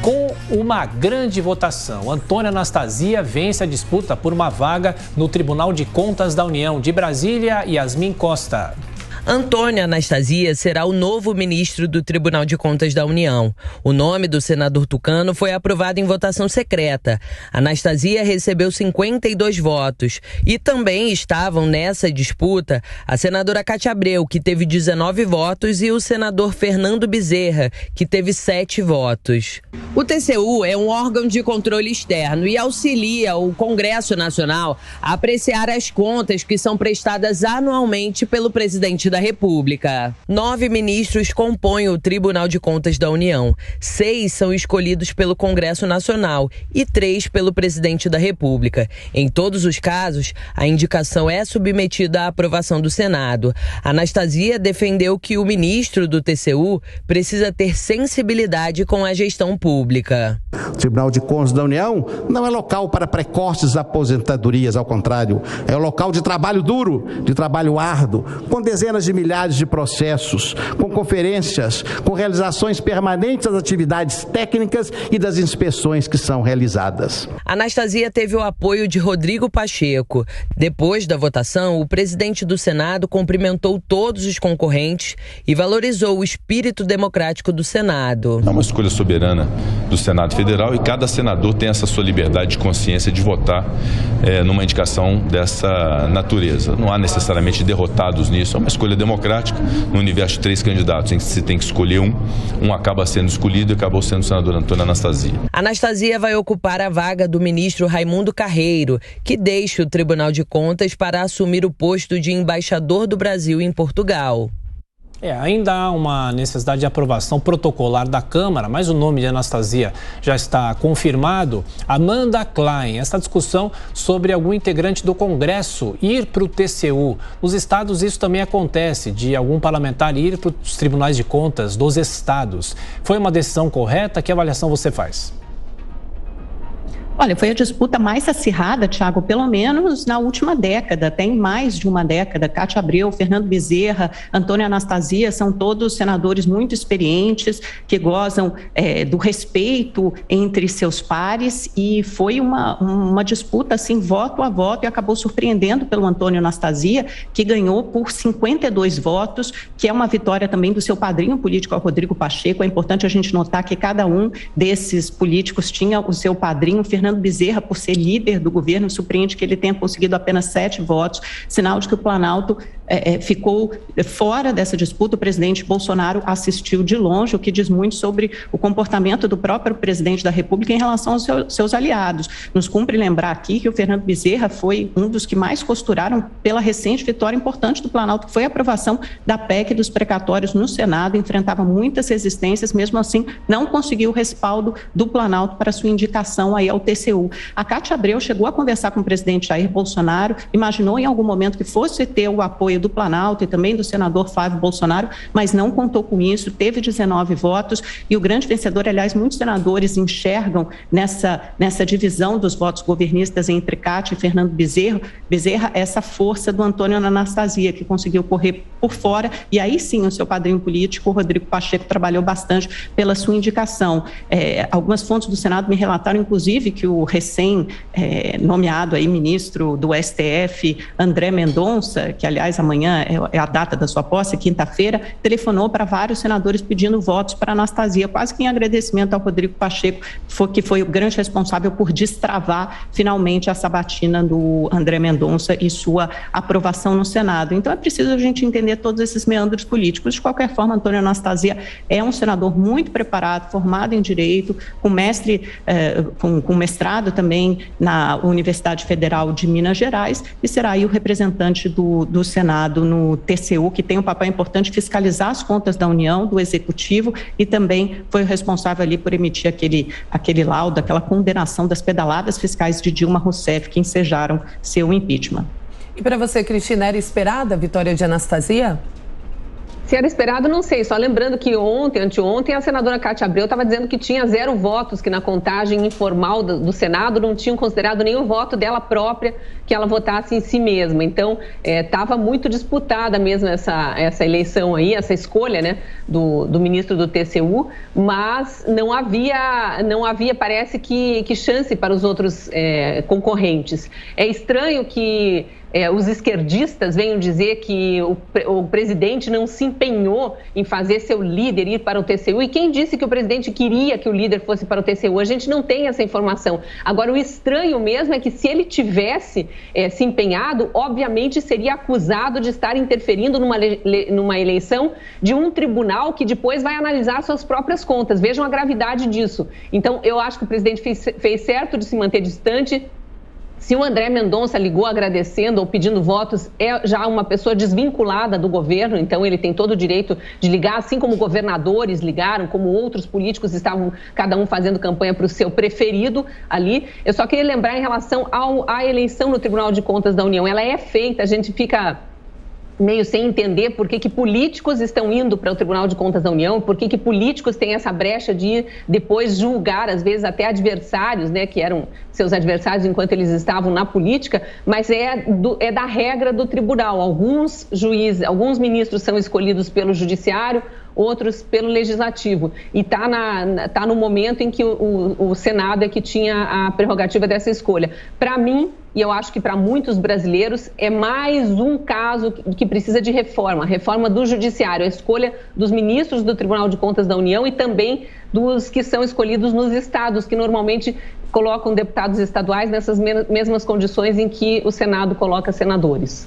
Com uma grande votação, Antônia Anastasia vence a disputa por uma vaga no Tribunal de Contas da União. De Brasília, Yasmin Costa. Antônia Anastasia será o novo ministro do Tribunal de Contas da União. O nome do senador tucano foi aprovado em votação secreta. Anastasia recebeu 52 votos. E também estavam nessa disputa a senadora Cátia Abreu, que teve 19 votos, e o senador Fernando Bezerra, que teve 7 votos. O TCU é um órgão de controle externo e auxilia o Congresso Nacional a apreciar as contas que são prestadas anualmente pelo presidente da República. 9 ministros compõem o Tribunal de Contas da União. 6 são escolhidos pelo Congresso Nacional e 3 pelo presidente da República. Em todos os casos, a indicação é submetida à aprovação do Senado. Anastasia defendeu que o ministro do TCU precisa ter sensibilidade com a gestão pública. O Tribunal de Contas da União não é local para precoces aposentadorias, ao contrário, é um local de trabalho duro, de trabalho árduo, com dezenas de milhares de processos, com conferências, com realizações permanentes das atividades técnicas e das inspeções que são realizadas. Anastasia teve o apoio de Rodrigo Pacheco. Depois da votação, o presidente do Senado cumprimentou todos os concorrentes e valorizou o espírito democrático do Senado. É uma escolha soberana do Senado Federal e cada senador tem essa sua liberdade de consciência de votar numa indicação dessa natureza. Não há necessariamente derrotados nisso, é uma escolha democrática. No universo de 3 candidatos em que se tem que escolher um acaba sendo escolhido e acabou sendo o senador Antônia Anastasia. Anastasia vai ocupar a vaga do ministro Raimundo Carreiro, que deixa o Tribunal de Contas para assumir o posto de embaixador do Brasil em Portugal. Ainda há uma necessidade de aprovação protocolar da Câmara, mas o nome de Anastasia já está confirmado. Amanda Klein, essa discussão sobre algum integrante do Congresso ir para o TCU. Nos estados isso também acontece, de algum parlamentar ir para os tribunais de contas dos estados. Foi uma decisão correta? Que avaliação você faz? Olha, foi a disputa mais acirrada, Thiago, pelo menos na última década, tem mais de uma década. Cátia Abreu, Fernando Bezerra, Antônia Anastasia, são todos senadores muito experientes, que gozam do respeito entre seus pares, e foi uma disputa, assim, voto a voto, e acabou surpreendendo pelo Antônio Anastasia, que ganhou por 52 votos, que é uma vitória também do seu padrinho político, Rodrigo Pacheco. É importante a gente notar que cada um desses políticos tinha o seu padrinho. Fernando Bezerra, por ser líder do governo, surpreende que ele tenha conseguido apenas 7 votos, sinal de que o Planalto ficou fora dessa disputa. O presidente Bolsonaro assistiu de longe, o que diz muito sobre o comportamento do próprio presidente da República em relação aos seus aliados. Nos cumpre lembrar aqui que o Fernando Bezerra foi um dos que mais costuraram pela recente vitória importante do Planalto, que foi a aprovação da PEC dos precatórios no Senado. Enfrentava muitas resistências, mesmo assim não conseguiu o respaldo do Planalto para sua indicação aí ao TCU. A Cátia Abreu chegou a conversar com o presidente Jair Bolsonaro, imaginou em algum momento que fosse ter o apoio do Planalto e também do senador Flávio Bolsonaro, mas não contou com isso, teve 19 votos, e o grande vencedor, aliás, muitos senadores enxergam nessa divisão dos votos governistas entre Cátia e Fernando Bezerra, essa força do Antônio Anastasia, que conseguiu correr por fora, e aí sim o seu padrinho político, Rodrigo Pacheco, trabalhou bastante pela sua indicação. Algumas fontes do Senado me relataram, inclusive, que o recém-nomeado aí ministro do STF, André Mendonça, que aliás amanhã é a data da sua posse, quinta-feira, telefonou para vários senadores pedindo votos para Anastasia, quase que em agradecimento ao Rodrigo Pacheco, que foi o grande responsável por destravar finalmente a sabatina do André Mendonça e sua aprovação no Senado. Então é preciso a gente entender todos esses meandros políticos. De qualquer forma, Antônio Anastasia é um senador muito preparado, formado em Direito, com mestrado também na Universidade Federal de Minas Gerais, e será aí o representante do Senado no TCU, que tem um papel importante de fiscalizar as contas da União, do Executivo, e também foi o responsável ali por emitir aquele laudo, aquela condenação das pedaladas fiscais de Dilma Rousseff, que ensejaram seu impeachment. E para você, Cristina, era esperada a vitória de Anastasia? Se era esperado, não sei. Só lembrando que anteontem, a senadora Cátia Abreu estava dizendo que tinha 0 votos, que na contagem informal do Senado não tinham considerado nenhum voto dela própria que ela votasse em si mesma. Então, estava muito disputada mesmo essa eleição aí, essa escolha, né, do ministro do TCU, mas não havia, parece que chance para os outros concorrentes. É estranho que os esquerdistas venham dizer que o presidente não se empenhou em fazer seu líder ir para o TCU. E quem disse que o presidente queria que o líder fosse para o TCU? A gente não tem essa informação. Agora, o estranho mesmo é que se ele tivesse se empenhado, obviamente seria acusado de estar interferindo numa eleição de um tribunal que depois vai analisar suas próprias contas. Vejam a gravidade disso. Então, eu acho que o presidente fez certo de se manter distante. Se o André Mendonça ligou agradecendo ou pedindo votos, é já uma pessoa desvinculada do governo, então ele tem todo o direito de ligar, assim como governadores ligaram, como outros políticos estavam cada um fazendo campanha para o seu preferido ali. Eu só queria lembrar em relação à eleição no Tribunal de Contas da União. Ela é feita, a gente fica meio sem entender por que políticos estão indo para o Tribunal de Contas da União, por que políticos têm essa brecha de ir depois julgar, às vezes até adversários, né, que eram seus adversários enquanto eles estavam na política, mas é da regra do tribunal. Alguns juízes, alguns ministros são escolhidos pelo judiciário, outros pelo legislativo. E está no momento em que o Senado é que tinha a prerrogativa dessa escolha. Para mim, e eu acho que para muitos brasileiros, é mais um caso que precisa de reforma, reforma do judiciário, a escolha dos ministros do Tribunal de Contas da União e também dos que são escolhidos nos estados, que normalmente colocam deputados estaduais nessas mesmas condições em que o Senado coloca senadores.